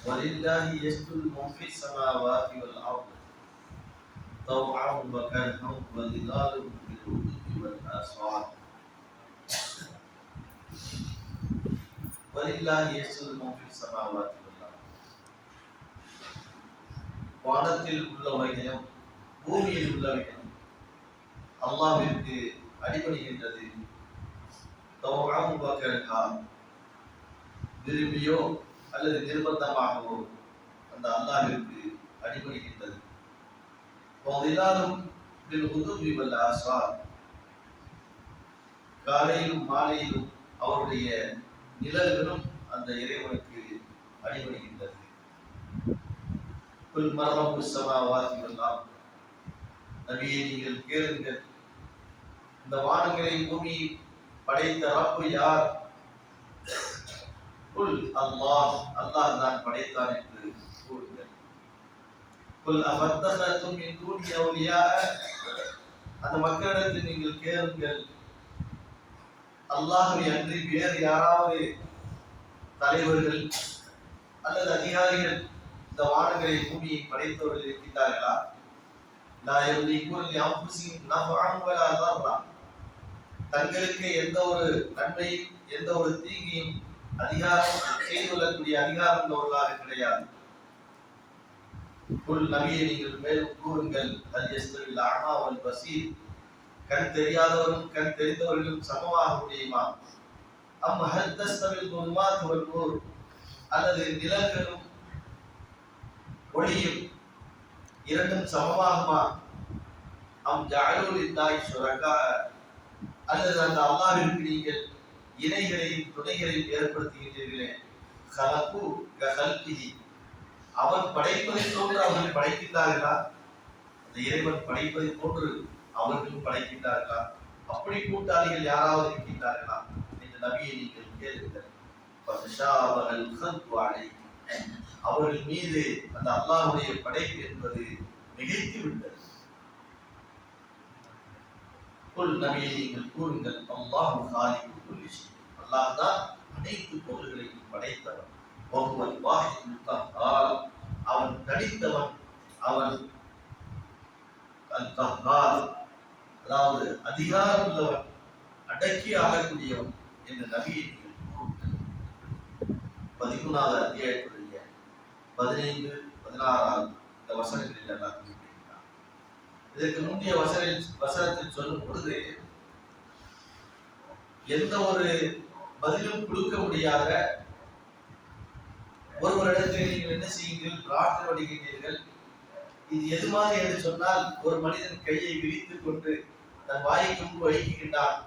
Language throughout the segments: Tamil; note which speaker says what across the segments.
Speaker 1: ولله يسجد من في السماوات والأرض طوعا وكرها وظلالهم بالغدو والآصال ولله يسجد من في السماوات والأرض வானத்தில் உள்ளவைகளும் பூமியில் உள்ளவைகளும் அல்லாஹ்விற்கு அடிபணிகின்றது. தௌஅன் வ கர்ஹா, விரும்பியோ அல்லது நிர்பந்தமாகவோ அந்த அல்லாஹ்விற்கு அடிபணிகின்றது. வதிலாலும் பில் குதுபி வல் ஆசால், காலையிலும் மாலையிலும் அவருடைய நிழல்களும் அந்த இறைவனுக்கு அடிபணிகின்றது. குல் மர்ரபு ஸமாவாதி வல் அர்த், நபியே நீங்கள் கேளுங்கள், இந்த வானங்களை பூமி படைத்த ரப்பு யார்? குல் அல்லாஹ், அல்லாஹ் தான் படைத்தான் என்று கூறுங்கள். குல் அஃபத்தஹதும் மின் தூனி அவுலியா, அந்த மக்களிடத்தில் நீங்கள் கேளுங்கள், அல்லாஹ்வை அன்றி வேறு யாராவது தலைவர்கள் அல்லது அதிகாரிகள் இந்த வானங்களை பூமியை படைத்தவர்கள் இருக்கின்றார்களா? லா யம்லிகூன லிஅன்ஃபுஸிஹிம் நஃபஅன் வலா தர்ரா, தங்களுக்கு எந்த ஒரு நன்மையும் எந்த ஒரு தீங்கையும் அதிகாரம் செய்து கொள்ளக்கூடிய அதிகாரம் உள்ளவர்களாக கிடையாது. குல் நபியே நீங்கள் மேலும் கூறுங்கள், ஹல் யஸ்தவில் அஅமா வல் பஸீர், கண் தெரியாதவரும் கண் தெரிந்தவர்களும் சமமாக முடியுமா? அம் ஹல் தஸ்தவில் துல்மாத் வல் நூர், அல்லது நிழல்களும் ஒளியும் இரண்டும் சமமாகுமா? அம் ஜஅலு லில்லாஹி ஷுரகா, அல்லது அந்த அல்லாஹ்விற்கு நீங்கள் இணைகளையும் துணைகளையும் ஏற்படுத்துகின்றீர்களே. கலப்பு கல்பிஹி, அவன் படைப்பதை போன்று அவர்கள் படைக்கின்றார்களா? அந்த இறைவன் படைப்பதை போன்று அவர்களும் படைக்கின்றார்களா? அப்படி கூட்டாளிகள் யாராவது இருக்கின்றார்களா என்று நபியை நீங்கள் கேளுங்கள். ஃபஷாபஹல் கல்பு அலைஹி, அவர்கள் மீது அந்த அல்லாஹ்வுடைய படைப்பு என்பது மிகைத்து விட்டது. குல் நபியை நீங்கள் கூறுங்கள், அல்லாஹு காலிகு குல்லி ஷை, அல்லாஹ் தான் அனைத்து பொருள்களையும் படைத்தவன். வஹுவல் வாஹிதுல் கஹ்ஹார், அவன் தனித்தவன், அவன் அல் கஹ்ஹார், அதாவது அதிகாரம் உள்ளவன், அடக்கி ஆளக்கூடியவன் என்று நபியை நீங்கள் கூறுங்கள். 13வது அத்தியாயத்துடைய 15, 16 இந்த வசனங்களில் எல்லாம் குறிப்பிட்டார். இதற்கு முந்தைய வசனத்தில் சொல்லும் பொழுது எந்த ஒரு பதிலும் கொடுக்க முடியாத ஒருவரிடத்தில் நீங்கள் என்ன செய்யுங்கள், பிரார்த்தனை பண்ணுகின்றீர்கள். இது எது மாதிரி என்று சொன்னால், ஒரு மனிதன் கையை விரித்துக் கொண்டு தன் வாய்க்கு முன்பு வைக்கின்றான்.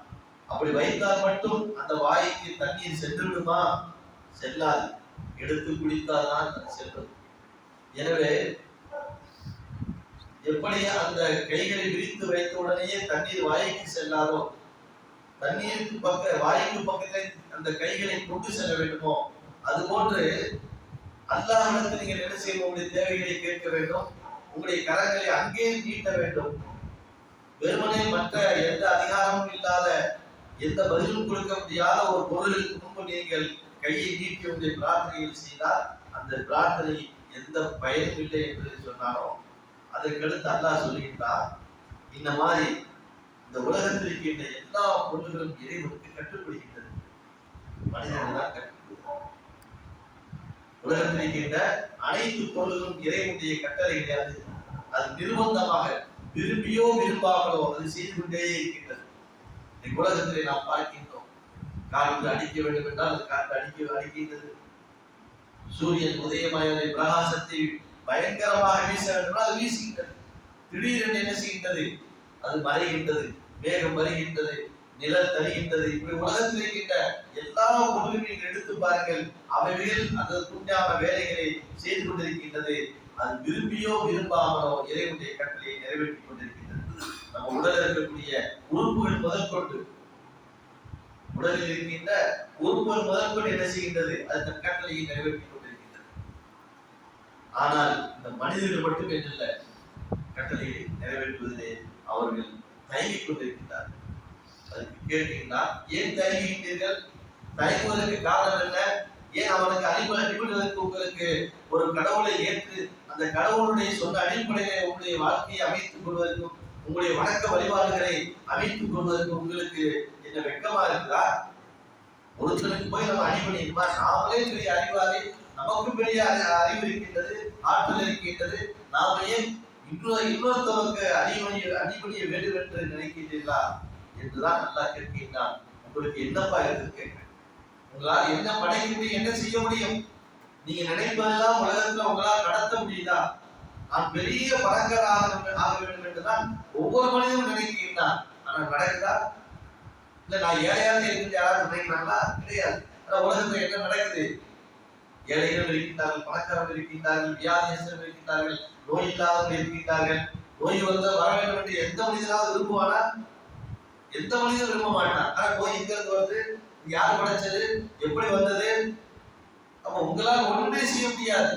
Speaker 1: அப்படி வைத்தால் மட்டும் அந்த வாய்க்கு தண்ணீர் சென்று விடுமா? செல்லாது. எடுத்து குடித்தால்தான் செல்லும். எனவே எப்படி அந்த கைகளை விரித்து வைத்த உடனேயே தண்ணீர் வாய்க்கு செல்லாதோ, தண்ணீருக்கு வாய்க்கு பக்கத்தில் அந்த கைகளை கொண்டு செல்ல வேண்டுமோ, அதுபோன்று அல்லாஹ்விடத்தில் நீங்கள் என்ன செய்ய, உங்களுடைய தேவைகளை கேட்க வேண்டும், உங்களுடைய கரங்களை அங்கே நீட்ட வேண்டும். வெறுமனே மற்ற எந்த அதிகாரமும் இல்லாத, எந்த பதிலும் கொடுக்க முடியாத ஒரு பொருளுக்கு முன்பு நீங்கள் கையை நீட்டி உங்களுடைய பிரார்த்தனைகள் செய்தால் அந்த பிரார்த்தனை எந்த பயனும் இல்லை என்று சொன்னாரோ, அதற்கடுத்து அல்லாஹ் சொல்லுகின்றார், இந்த மாதிரி இந்த உலகத்தில் இருக்கின்ற எல்லா பொருள்களும் இறைவனுக்கு கட்டுப்படுகின்றது. மனிதர்கள் தான் கட்டுப்படுகிறது. உலகத்தில் இருக்கின்ற அனைத்து பொருள்களும் இறைவனுடைய கட்டளை கிடையாது. அது நிர்பந்தமாக விரும்பியோ விரும்பாமலோ அது செய்து கொண்டே இருக்கின்றது. இந்த உலகத்திலே நாம் பார்க்கின்றோம், காற்று அடிக்க வேண்டும் என்றால் அது காற்று அடிக்கின்றது. சூரியன் உதயமாயவரை பிரகாசத்தை பயங்கரமாக வீச வேண்டும், அது வீசுகின்றது. திடீரென்று என்ன செய்கின்றது? அது மறைகின்றது, மேகம் வருகின்றது, நிழல் தருகின்றது. இப்படி உலகத்தில் இருக்கின்ற எல்லா பொருள்களையும் எடுத்து பாருங்கள், அவைகள் அந்த துணியான வேலைகளை செய்து கொண்டிருக்கின்றது. அது விரும்பியோ விரும்பாமலோ இறைவனுடைய கட்டளையை நிறைவேற்றிக் கொண்டிருக்கின்றது. நம்ம உடலில் இருக்கக்கூடிய உறுப்புகள் முதற்கொண்டு, உடலில் இருக்கின்ற உறுப்புகள் முதற்கொண்டு என்ன செய்கின்றது? அது தன் கட்டளையை நிறைவேற்றிக் கொண்டிருக்கின்றது. ஆனால் இந்த மனிதர்கள் மட்டும் என்னல்ல, கட்டளையை நிறைவேற்றுவதிலே அவர்கள் தயங்கிக் கொண்டிருக்கின்றார்கள். அதுக்கு கேட்டீங்கன்னா, ஏன் தயங்குகின்றீர்கள்? தயங்குவதற்கு காரணம் என்ன? ஏன் அவனுக்கு அடிபடுவதற்கு உங்களுக்கு ஒரு கடவுளை ஏற்று அந்த கடவுளுடைய சொன்ன அடிப்படையிலே உங்களுடைய வாழ்க்கையை அமைத்துக் கொள்வதற்கும் உங்களுடைய வணக்க வழிபாடுகளை அமைத்துக் கொள்வதற்கு உங்களுக்கு என்ன வெட்கமா இருக்குதா? ஒருத்தனுக்கு போய் நம்ம அடிபணிக்குமா? நாமளே பெரிய அறிவாளி, நமக்கு பெரிய அறிவு இருக்கின்றது, ஆற்றல் இருக்கின்றது, நாம ஏன் இன்னொருத்தவருக்கு அடிபணிய வேண்டும் என்று நினைக்கின்றீர்களா என்றுதான் நல்லா கேட்கின்றான். உங்களுக்கு என்னப்பா இருக்கு கேட்கிறேன். உங்களால் என்ன படைக்க முடியும், என்ன செய்ய முடியும்? நீங்க நினைப்பதெல்லாம் உலகத்துல உங்களால் நடத்த முடியுதா? நான் பெரிய பணக்கார ஆக வேண்டும் என்றுதான் ஒவ்வொரு மனிதனும் நினைக்கின்றான். ஆனா நடக்குதா? இல்ல நான் ஏழையாக இருந்து யாராவது நினைக்கிறாங்களா? கிடையாது. ஆனா உலகத்துல என்ன நடக்குது? ஏழைகள் இருக்கின்றார்கள், பணக்காரர்கள் இருக்கின்றார்கள், வியாதியஸ்தர்கள் இருக்கின்றார்கள், நோய் இல்லாதவர்கள் இருக்கின்றார்கள். நோய் வந்து வர வேண்டும் என்று எந்த மனிதனாவது விரும்புவானா? எந்த மனிதனும் விரும்ப மாட்டான். ஆனா நோய் எங்க இருந்து வருது? யார் படைச்சது? எப்படி வந்தது? அப்ப உங்களால் ஒன்றுமே செய்ய முடியாது.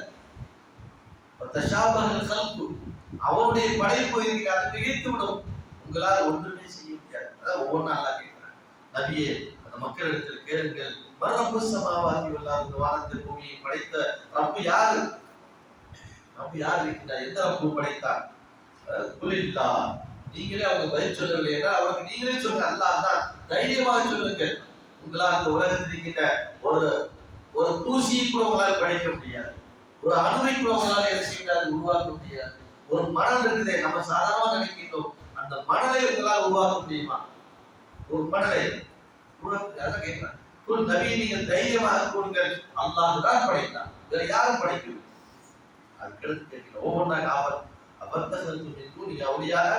Speaker 1: அவனுடைய படைப்பு இருக்கிற அதை நிகழ்த்து விடும். உங்களால் ஒன்றுமே செய்ய முடியாது. அதான் ஒவ்வொன்றா நல்லா கேட்கிறேன். நபியே, அந்த மக்களிடத்தில் கேளுங்கள், மரபு சமாவாதி இந்த வானத்தை பூமியை படைத்த ரப்பு யாரு? ரப்பு யார் இருக்கின்றார்? எந்த ரப்பு படைத்தார்? குலில்லா. நீங்களே அவங்க பதில் சொல்லவில்லை என்றால் அவருக்கு நீங்களே சொல்லுங்க, அல்லாஹ் தான். தைரியமாக சொல்லுங்கள். உங்களால் இந்த உலகத்தில் இருக்கின்ற ஒரு தூசியை கூட உங்களால் படைக்க முடியாது. ஒரு அணுவை கூட உங்களால் என்ன செய்யாது உருவாக்க முடியாது. ஒரு மணல் இருக்குதே, நம்ம சாதாரணமாக நினைக்கின்றோம், அந்த மணலை உங்களால் உருவாக்க முடியுமா? ஒரு மணலை அதான் கேட்கிறேன். நபி, நீங்கள் தைரியமாக கூறுங்கள், அல்லாஹ் தான் படைத்தான், வேற யாரும் படைக்கவில்லை. அதுக்கு எடுத்து கேட்கிறேன். ஒவ்வொன்றா அபத்தகத்து நீங்க அவளியாக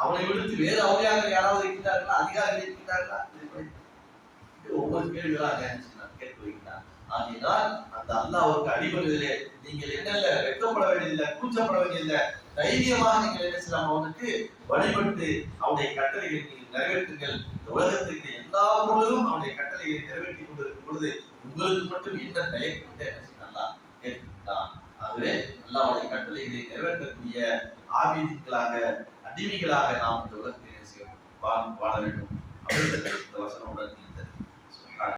Speaker 1: அவனை விடுத்து வேறு அவளியாக யாராவது இருக்கிறார்களா? அதிகாரிகள் இருக்கிறார்களா? ஒவ்வொரு கேள்விகளாக கேட்டு வைக்கிறார். ஆகினால் அந்த அல்லாஹ்வுக்கு அடிபடுவதிலே நீங்கள் என்னல்ல வெட்கப்பட வேண்டியதில்லை, கூச்சப்பட வேண்டியதில்லை. தைரியமாக நீங்கள் என்ன செய்யலாம்? அவனுக்கு வழிபட்டு அவனுடைய கட்டளைகளை நீங்கள் நிறைவேற்றுங்கள். இந்த உலகத்திற்கு எல்லா பொழுதும் அவனுடைய கட்டளைகளை நிறைவேற்றி கொண்டிருக்கும் பொழுது உங்களுக்கு மட்டும் என்ன தயக்கம் என்ன செய்யலாம் கேட்கிறான். ஆகவே அல்லாஹ்வுடைய கட்டளைகளை நிறைவேற்றக்கூடிய ஆபீதிகளாக, அடிமைகளாக நாம் இந்த உலகத்தில் வாழ வேண்டும். அப்படின்ற வசனமுடன்